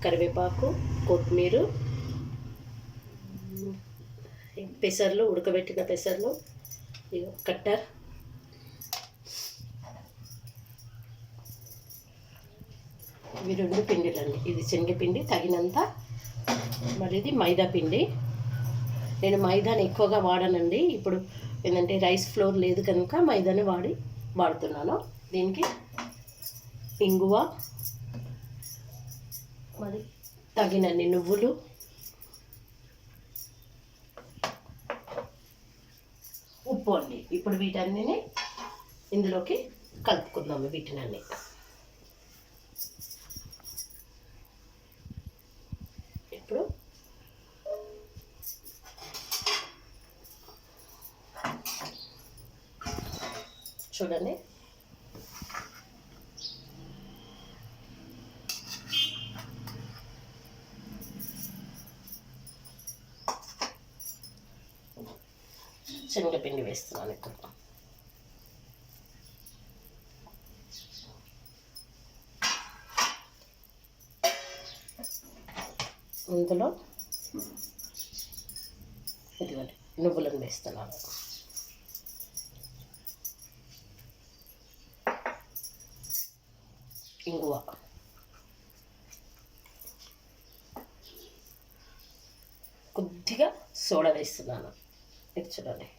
కరివేపాకు, కొత్తిమీర, పెసర్లు, ఉడకబెట్టిన పెసర్లు, కట్టర్, ఇవి 2 పిండిలండి. ఇది శనగపిండి తగినంత, మరి ఇది మైదా పిండి. నేను మైదాని ఎక్కువగా వాడనండి. ఇప్పుడు ఏంటంటే రైస్ ఫ్లోర్ లేదు కనుక మైదాని వాడుతున్నాను. దీనికి ఇంగువ, మరి తగినన్ని నువ్వులు, ఉప్పు అండి. ఇప్పుడు వీటన్నిటిని ఇందులోకి కలుపుకుందాము. వీటినన్నీ ఇప్పుడు చూడండి, శనగపిండి వేస్తున్నాను ఇప్పుడు. ఇందులో ఇదిగోండి నువ్వులను వేస్తున్నాను. ఇంగువ, కొద్దిగా సోడా వేస్తున్నాను. ఇది చూడండి,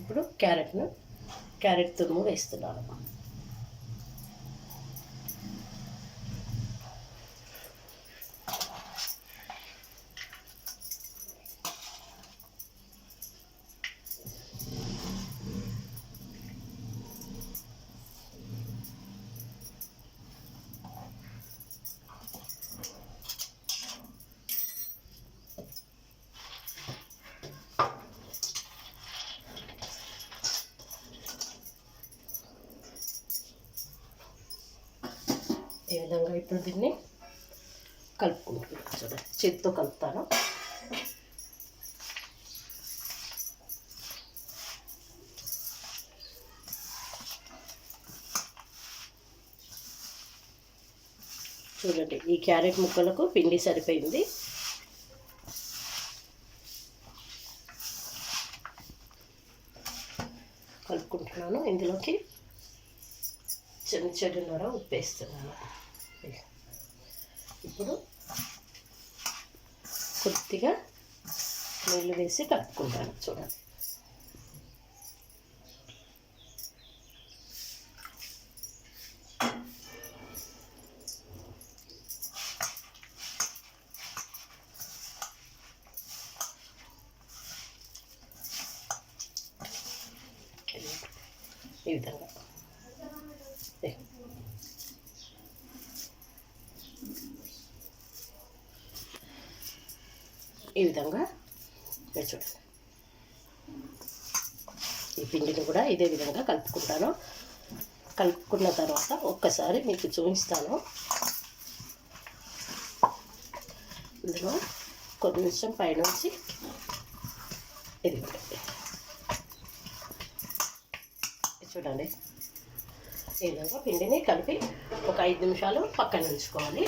ఇప్పుడు క్యారెట్ తురుము వేస్తున్నాను. ఈ విధంగా ఇప్పుడు దీన్ని కలుపుకుంటున్నాను. చూడండి, చేతితో కలుపుతాను. చూడండి, ఈ క్యారెట్ ముక్కలకు పిండి సరిపోయింది. కలుపుకుంటున్నాను. ఇందులోకి చెడున్నర ఉప్పు వేస్తున్నాను. ఇప్పుడు కొద్దిగా నీళ్ళు వేసి కలుపుకుంటాను. చూడండి, ఈ విధంగా చూడండి. ఈ పిండిని కూడా ఇదే విధంగా కలుపుకుంటాను. కలుపుకున్న తర్వాత ఒక్కసారి మీకు చూపిస్తాను. ఇందులో కొంచెం పైనుంచి ఇది చూడండి, ఈ విధంగా పిండిని కలిపి ఒక 5 నిమిషాలు పక్కన ఉంచుకోవాలి.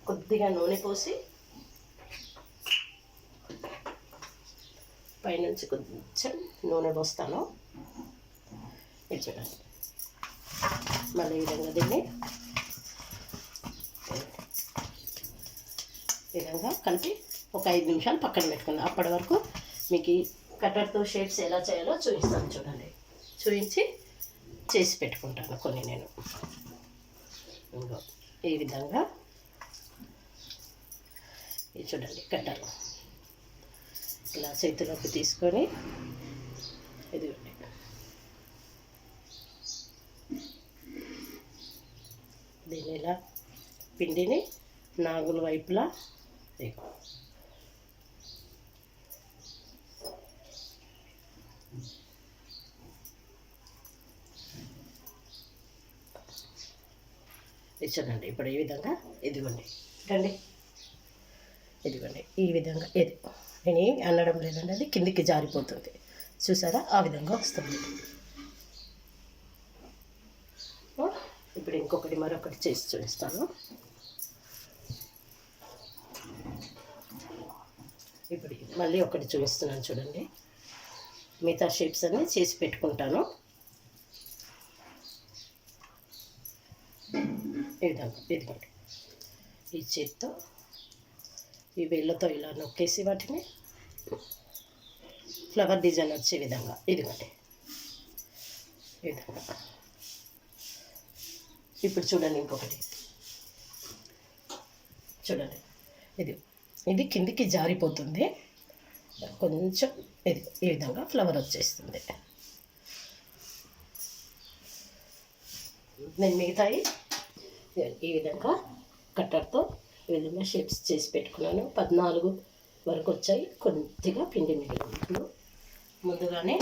కొద్దిగా నూనె పోసి పైనుంచి కొంచెం నూనె పోస్తాను. ఇది చూడండి, మళ్ళీ ఈ విధంగా దీన్ని ఈ విధంగా కలిపి ఒక 5 నిమిషాలు పక్కన పెట్టుకుందాం. అప్పటి వరకు మీకు కట్టర్తో షేప్స్ ఎలా చేయాలో చూపిస్తాను. చూడండి, చూపించి చేసి పెట్టుకుంటాను కొన్ని నేను. ఇంకో ఈ విధంగా ఇది చూడండి, కట్టర్ ఇలా చేతిలోకి తీసుకొని ఇదిగోండి దీన్ని ఇలా పిండిని 4 వైపులా చూడండి. ఇప్పుడు ఈ విధంగా ఇదిగోండి ఇదిగోండి ఈ విధంగా. ఇది నేను ఏమి అనడం లేదండి, అది కిందికి జారిపోతుంది. చూసారా, ఆ విధంగా వస్తుంది. ఇప్పుడు ఇంకొకటి మరొకటి చేసి చూపిస్తాను. ఇప్పుడు మళ్ళీ ఒకటి చూపిస్తున్నాను చూడండి. మిగతా షేప్స్ అన్నీ చేసి పెట్టుకుంటాను. ఇదిగోండి, ఈ చేతితో ఈ వేళ్ళతో ఇలా నొక్కేసి వాటిని ఫ్లవర్ డిజైన్ వచ్చే విధంగా ఇదిగోండి ఈ విధంగా. ఇప్పుడు చూడండి ఇంకొకటి చూడండి, ఇది కిందికి జారిపోతుంది, కొంచెం ఈ విధంగా ఫ్లవర్ వచ్చేస్తుంది. నేను మిగతాయి ఈ విధంగా కట్టర్తో ఈ విధంగా షేప్స్ చేసి పెట్టుకున్నాను. 14 వరకు వచ్చాయి. కొద్దిగా పిండి మిగిలిన ముందుగానే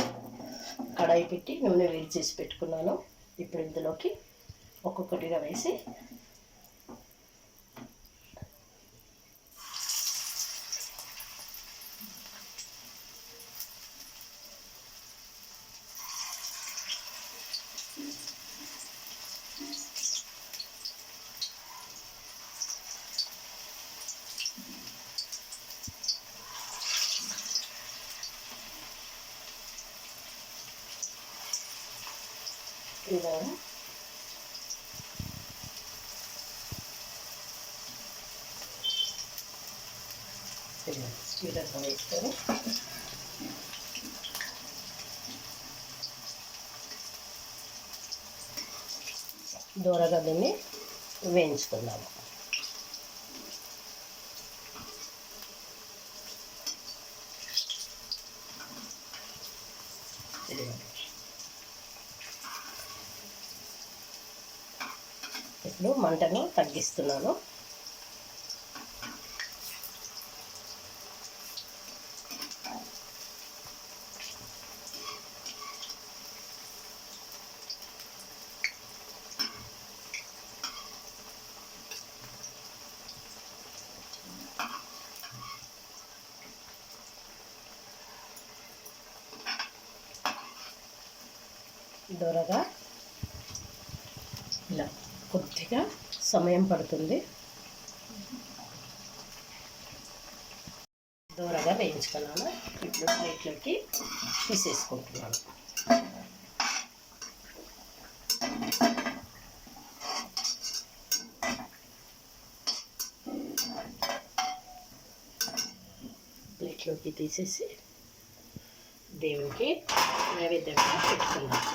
కడాయి పెట్టి నూనె వేడి చేసి పెట్టుకున్నాను. ఇప్పుడు ఇందులోకి ఒక్కొక్కటిగా వేసి ఇలా విధంగా వేసుకొని దూరగా దీన్ని వేయించుకుందాము. ఇప్పుడు మంటను తగ్గిస్తున్నాను. దూరగా ఇలా కొద్దిగా సమయం పడుతుంది. దూరగా వేయించుకున్నాను. ఇప్పుడు ప్లేట్లోకి తీసేసుకుంటున్నాను. ప్లేట్లోకి తీసేసి దేవునికి నైవేద్యంగా పెట్టుకున్నాను.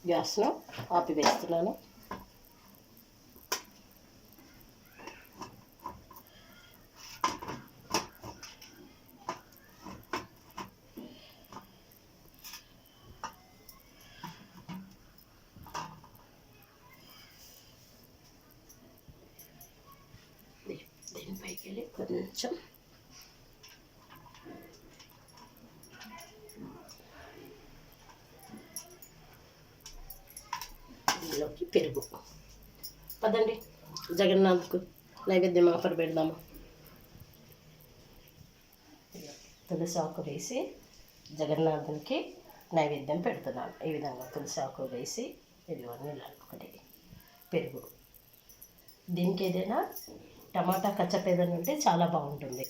గ్యాస్ను ఆపివేస్తున్నాను. దీనిపైకి వెళ్ళి కొంచెం ఇందులోకి పెరుగు. పదండి జగన్నాథ్కు నైవేద్యం ఆఫర్ పెడదాము. తులసి ఆకు వేసి జగన్నాథునికి నైవేద్యం పెడుతున్నాను. ఈ విధంగా తులసి ఆకు వేసి ఇదివన్నీ ఒకటి పెరుగు. దీనికి ఏదైనా టమాటా కచ్చప్ ఏదైనా ఉంటే చాలా బాగుంటుంది.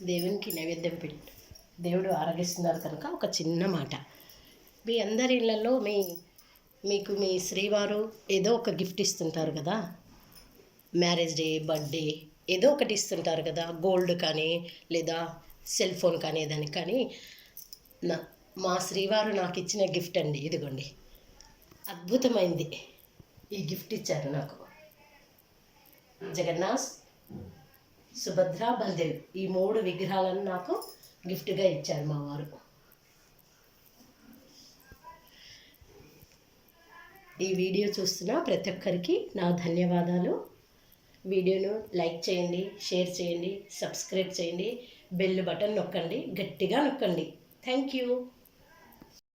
దేవునికి నైవేద్యం పెట్టి దేవుడు ఆరగిస్తున్నారు కనుక ఒక చిన్న మాట. మీ అందరి ఇళ్ళల్లో మీకు మీ శ్రీవారు ఏదో ఒక గిఫ్ట్ ఇస్తుంటారు కదా, మ్యారేజ్ డే, బర్త్డే ఏదో ఒకటి ఇస్తుంటారు కదా, గోల్డ్ కానీ లేదా సెల్ ఫోన్ కానీ ఏదని. కానీ మా శ్రీవారు నాకు ఇచ్చిన గిఫ్ట్ అండి, ఇదిగోండి. అద్భుతమైంది ఈ గిఫ్ట్ ఇచ్చారు నాకు. జగన్నాథ్, సుభద్ర, బలదేవ్ ఈ 3 విగ్రహాలను నాకు గిఫ్ట్గా ఇచ్చారు మా వారు. ఈ వీడియో చూస్తున్న ప్రతి ఒక్కరికి నా ధన్యవాదాలు. వీడియోను లైక్ చేయండి, షేర్ చేయండి, సబ్స్క్రైబ్ చేయండి, బెల్ బటన్ నొక్కండి, గట్టిగా నొక్కండి. Thank you.